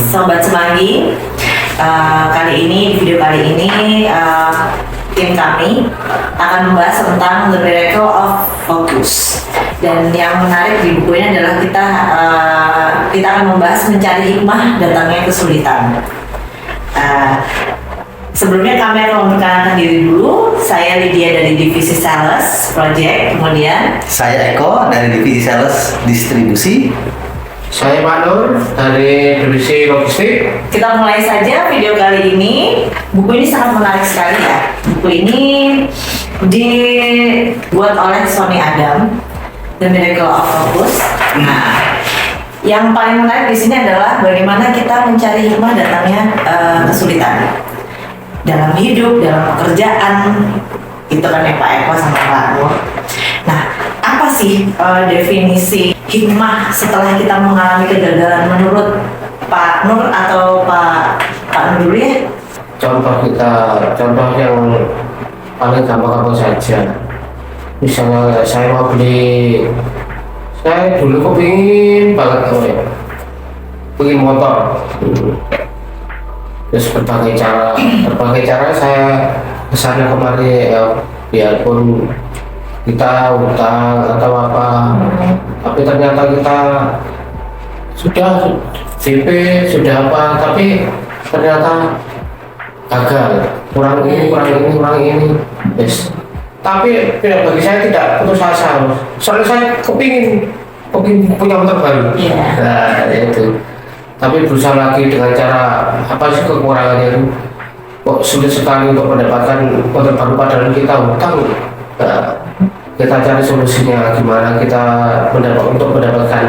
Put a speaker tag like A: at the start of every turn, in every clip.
A: Sobat Semanggi, di video kali ini tim kami akan membahas tentang The Miracle of Focus. Dan yang menarik di buku ini adalah kita akan membahas mencari hikmah datangnya kesulitan. Sebelumnya kami akan memperkenalkan diri dulu. Saya Lydia dari Divisi Sales Project, kemudian
B: saya Eko dari Divisi Sales Distribusi.
C: Saya Pak Nur dari Divisi Logistik.
A: Kita mulai saja video kali ini. Buku ini sangat menarik sekali ya. Buku ini dibuat oleh Sony Adam, The Miracle of Focus. Nah, yang paling menarik di sini adalah bagaimana kita mencari hikmah datangnya kesulitan dalam hidup, dalam pekerjaan. Itu kan ya Pak Eko sama Pak Nur. Nah, apa sih definisi hikmah setelah kita mengalami kegagalan menurut Pak Nur atau Pak Nur dulu ya?
C: Contoh yang paling gampang saja. Misalnya saya mau beli, saya dulu kepingin banget pengen motor. Terus berbagai cara saya kesana kemari ya, biarpun kita utang atau apa, tapi ternyata kita sudah CP sudah apa, tapi ternyata gagal, kurang ini, yes. Tapi bagi saya tidak putus asa, soalnya saya kepingin punya motor baru. Nah itu. Tapi berusaha lagi dengan cara apa sih kekurangannya itu? Kok sulit sekali untuk mendapatkan motor baru padahal kita hutang. Nah, kita cari solusinya gimana kita untuk mendapatkan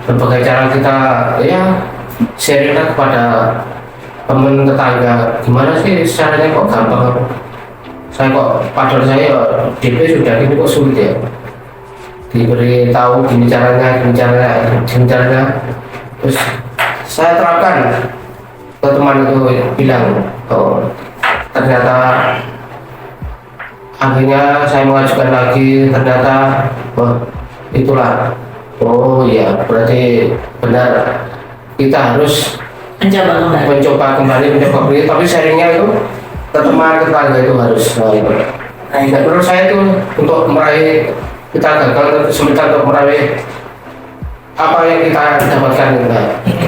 C: berbagai cara. Kita ya sharingkan kepada teman tetangga, gimana sih caranya kok gampang. Saya kok padahal saya DP sudah ini kok sulit ya. Diberi tahu gini caranya. Terus saya terapkan ke teman itu, bilang ternyata akhirnya saya mengajukan lagi, ternyata itulah ya berarti benar kita harus mencoba kembali, tapi sharingnya itu ke teman tetangga itu harus. Nah, menurut saya itu untuk meraih, kita gagal kesulitan untuk meraih apa yang kita dapatkan.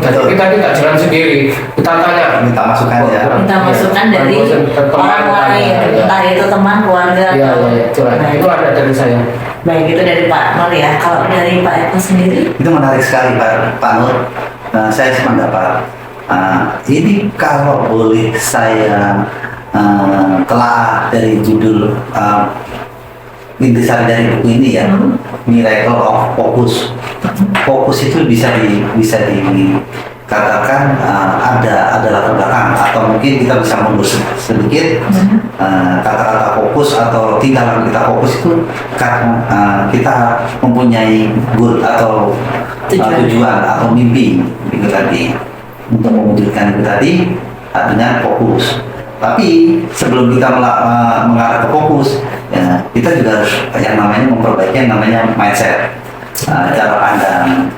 C: Kita tidak jalan sendiri, kita tanya,
B: minta masukan
A: dari orang lain, entah itu teman, keluarga.
C: Itu ada dari saya.
A: Baik, itu dari Pak Nur ya. Kalau dari Pak Eko sendiri?
B: Itu menarik sekali Pak Nur. Saya sependapat. Ini kalau boleh saya telah dari judul intisari dari buku ini ya, Miracle of Focus. Fokus itu bisa dikatakan ada latar belakang, atau mungkin kita bisa mundur sedikit. Kata-kata fokus atau tinggalan kita fokus itu kita mempunyai goal atau tujuan atau mimpi itu tadi, untuk mewujudkan itu tadi dengan fokus. Tapi sebelum kita mengarah ke fokus, ya, kita juga harus yang namanya memperbaiki yang namanya mindset, cara pandang.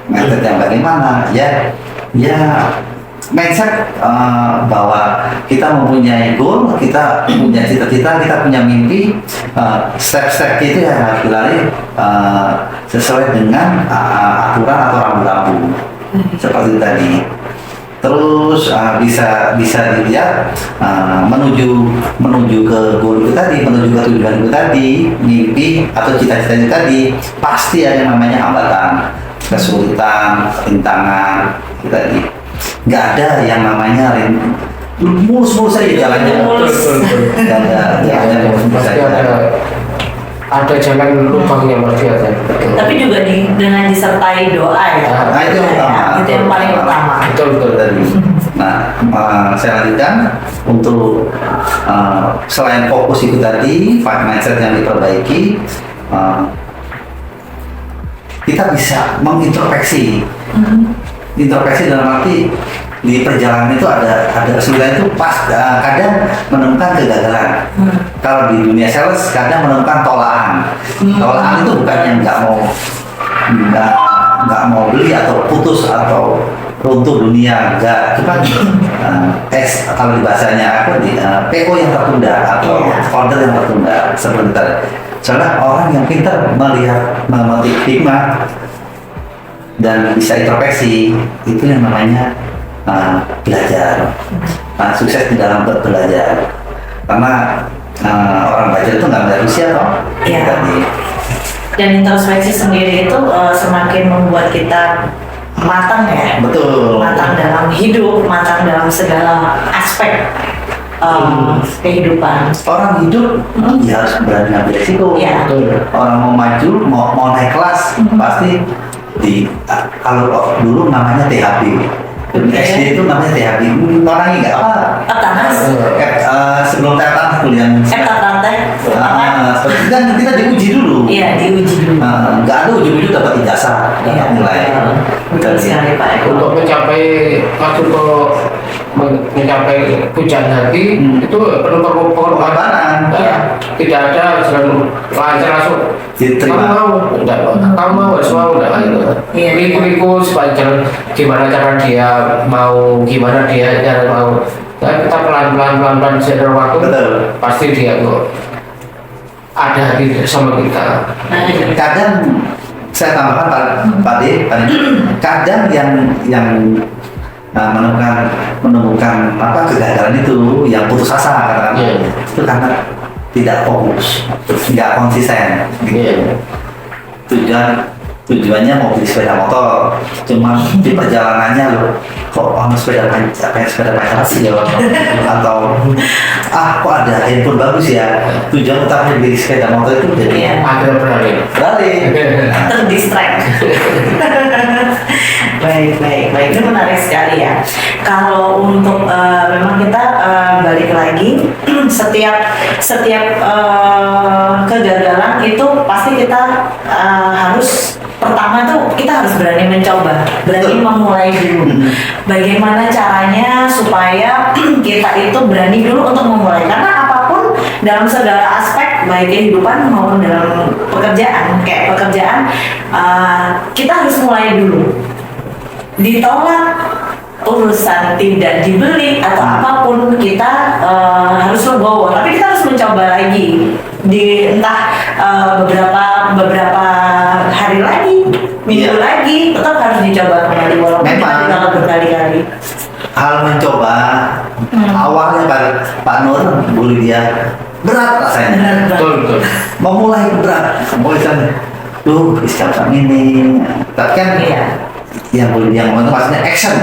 B: Mindset yang bagaimana? Ya mindset bahwa kita mempunyai goal, kita punya cita-cita, kita punya mimpi. Step-step itu yang harus dilalui sesuai dengan aturan atau rambu-rambu seperti tadi. Terus bisa dilihat menuju ke goal itu tadi, menuju ke tujuan itu tadi, mimpi atau cita-cita itu tadi, pasti ada yang namanya hambatan, kesulitan, rintangan itu tadi. Nggak ada yang namanya mulus-mulus saja jalannya. Nggak ada mulus-mulus saja.
C: Ada jalan lubangnya pasti ada.
A: Tapi juga dengan disertai doa ya.
B: Nah, itu yang utama.
A: Itu yang paling utama.
C: Betul tadi.
B: Nah, saya lanjutkan untuk selain fokus itu tadi, mindset yang diperbaiki, kita bisa mengintrospeksi. Introspeksi dalam arti di perjalanan itu ada kesulitan itu kadang menemukan kegagalan. Kalau di dunia sales kadang menemukan tolakan. Tolakan itu bukan yang nggak mau beli atau putus atau runtuh dunia, enggak. Itu kan kalau di bahasanya apa PO yang tertunda atau order yang tertunda seperti tadi. Soalnya orang yang pintar melihat memetik hikmah dan bisa introspeksi, itu yang namanya belajar. Sukses di dalam belajar. Karena orang belajar itu nggak melihat usia toh.
A: Iya. Dan introspeksi sendiri itu semakin membuat kita matang ya.
B: Betul.
A: Matang dalam hidup, matang dalam segala aspek kehidupan.
B: Orang hidup ya harus berani ngambil resiko.
A: Iya.
B: Orang mau maju, mau naik kelas pasti kalau dulu namanya THB. SD itu namanya THB. Orang nggak apa?
A: Tanas.
B: Sebelum tetan kuliah.
A: Tante.
B: Seperti kan kita diuji dulu.
A: Iya, diuji dulu.
B: Nggak ada ujung-ujung dapat ijazah, dapat nilai.
A: Betul sekali Pak Eko.
C: Untuk mencapai pujian hati itu perlu pengorbanan.
B: Iya.
C: Tidak ada jalan lancar langsung.
B: Diterima.
C: Kamu mau, enggak, kamu mau harus mau, enggak gitu.
A: Iya.
C: Liku-liku supaya jalan gimana cara dia mau, gimana dia cara mau. Nah, kita pelan-pelan seiring waktu.
B: Betul.
C: Pasti dia kok ada hati sama kita.
B: Kadang saya tambahkan Pak D, kadang yang menemukan apa kegagalan itu yang putus asa katakan itu karena tidak fokus, nggak konsisten. Tujuannya mau beli sepeda motor, cuma di perjalanannya loh kok sepeda pacaran sih ya, atau kok ada handphone bagus ya, tujuan utama beli sepeda motor itu jadi
C: Ada berani.
A: Terdistract. Baik, itu menarik sekali ya. Kalau untuk memang kita balik lagi setiap kegagalan itu pasti kita harus pertama tuh kita harus berani mencoba, berani memulai dulu. Bagaimana caranya supaya kita itu berani dulu untuk memulai, karena apapun dalam segala aspek baik kehidupan maupun dalam pekerjaan, kayak pekerjaan kita harus mulai dulu. Ditolak urusan tidak dibeli atau apapun kita harus legowo, tapi kita harus mencoba lagi di entah beberapa hari lagi, minggu lagi, tetap harus dicoba kembali walaupun kita gagal berkali-kali.
B: Hal mencoba awalnya Pak Nur boleh dia berat rasanya.
C: Betul.
B: Memulai berat, mulai istilah ini, tapi kan yang ngomong itu maksudnya action,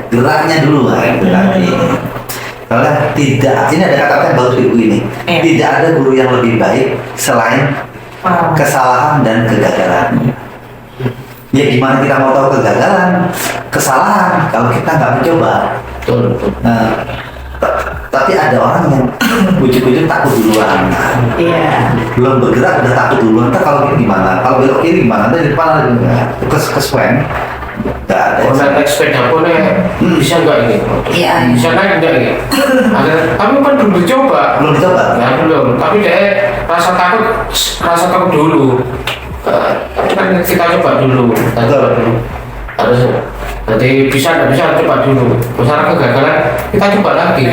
B: geraknya dulu berarti. Karena ini ada kata-kata yang bagus di buku ini. Tidak ada guru yang lebih baik selain kesalahan dan kegagalan. Ya gimana kita mau tahu kegagalan, kesalahan kalau kita nggak mencoba.
C: Betul.
B: Nah, tapi ada orang yang ujung-ujung takut duluan. Belum bergerak udah takut duluan. Ntar kalau gini gimana? Kalau belok kiri gimana? Ntar di depan kesuwen. Nggak ada.
C: Kalau naik sepeda pun bisa nggak ini? Bisa naik nggak ini? Tapi kan belum dicoba.
B: Belum dicoba?
C: Ya belum. Tapi dia rasa takut dulu. Tapi kan kita coba dulu. Harus. Jadi bisa nggak bisa coba dulu. Misalnya kegagalan kita coba lagi.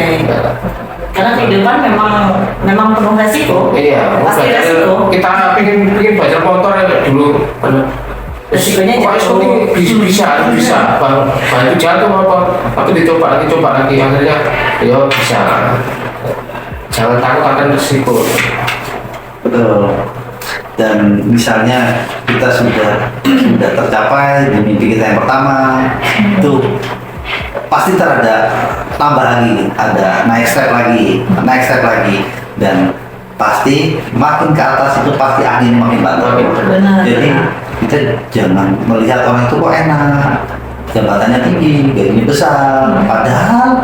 A: Karena kehidupan memang penuh resiko.
C: Iya.
A: Pasti resiko.
C: Kita pingin belajar motor dulu.
A: Resikonya jatuh.
C: Bisa. Bantu jatuh apa? Tapi dicoba lagi. Akhirnya ya bisa. Jangan takut akan resiko.
B: Betul. Dan misalnya kita sudah tercapai di mimpi kita yang pertama, itu pasti ada tambah lagi, ada naik step lagi, dan pasti makin ke atas itu pasti angin makin banter. Jadi kita jangan melihat orang itu kok enak, jabatannya tinggi, gajinya besar, padahal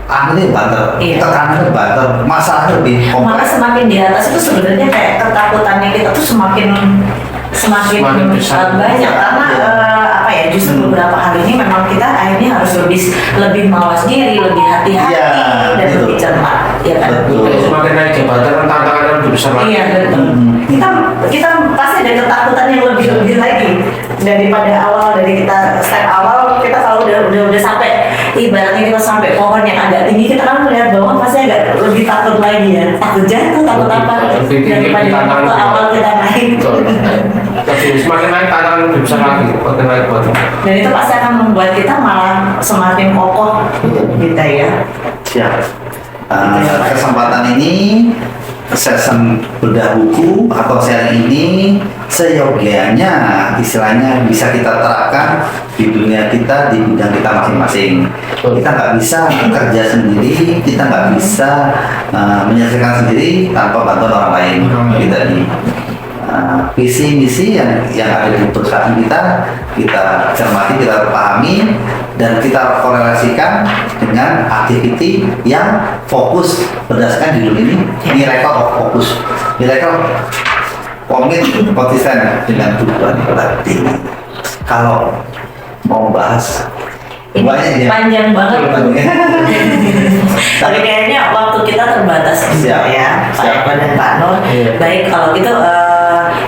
B: anginnya banter, tekanannya banter, masalahnya lebih kompleks.
A: Malah semakin di atas itu sebenarnya kayak ketakutannya kita tuh semakin banyak karena justru beberapa hal ini memang kita akhirnya harus lebih mawas diri, lebih hati-hati dan lebih cermat, ya kan?
C: Semakin naik jabatan tantangan lebih besar lagi.
A: Iya betul. Kita kita pasti ada ketakutan yang lebih lagi daripada awal, dari kita step awal. Kita kalau udah sampai, ibaratnya kita sampai pohon yang agak tinggi, kita kan melihat bawah pasti agak lebih takut lagi ya, takut jatuh, takut apa,
C: Lebih tinggi
A: daripada
C: tantangan
A: waktu awal kita naik.
C: Betul. Tapi semakin naik tantangan lebih besar lagi, semakin naik buat.
A: Dan itu pasti akan membuat kita malah semakin kokoh gitu ya.
B: Siap. Kesempatan ini, session bedah buku atau sharing ini seyogianya istilahnya bisa kita terapkan di dunia kita, di bidang kita masing-masing. Kita nggak bisa kerja sendiri, kita nggak bisa menyelesaikan sendiri tanpa bantuan orang lain. Gitu nih. Visi misi yang ada di perusahaan kita cermati, kita pahami, dan kita korelasikan dengan aktiviti yang fokus berdasarkan judul ini, nilai fokus, nilai komit konsisten dengan tujuan berarti. Kalau mau bahas
A: Ini
B: banyak ya,
A: panjang banget. Tapi kayaknya waktu kita terbatas juga ya, Pak Eko dan Pak Nur. Baik, kalau gitu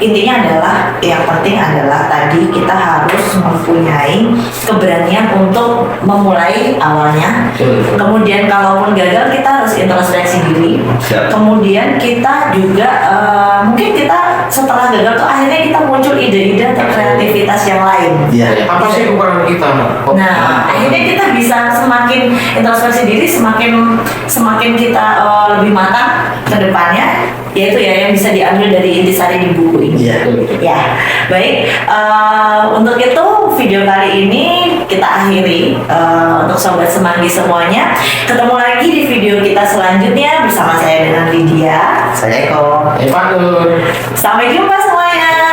A: intinya adalah, yang penting adalah tadi kita harus mempunyai keberanian untuk memulai awalnya. Kemudian kalaupun gagal, kita harus introspeksi diri. Kemudian kita juga mungkin kita setelah gagal tuh akhirnya kita muncul ide-ide atau kreativitas yang lain.
B: Iya.
C: Apa sih kekurangan kita?
A: Nah, akhirnya kita bisa semakin introspeksi diri, semakin kita lebih matang ke depannya, yaitu ya yang bisa diambil dari intisari di buku ini.
B: Iya.
A: Ya, baik. Untuk itu video kali ini kita akhiri. Untuk sobat semanggi semuanya, ketemu lagi di video kita selanjutnya bersama saya dengan Lydia.
B: Saya Eko.
C: Pak Nur.
A: Sampai jumpa semuanya.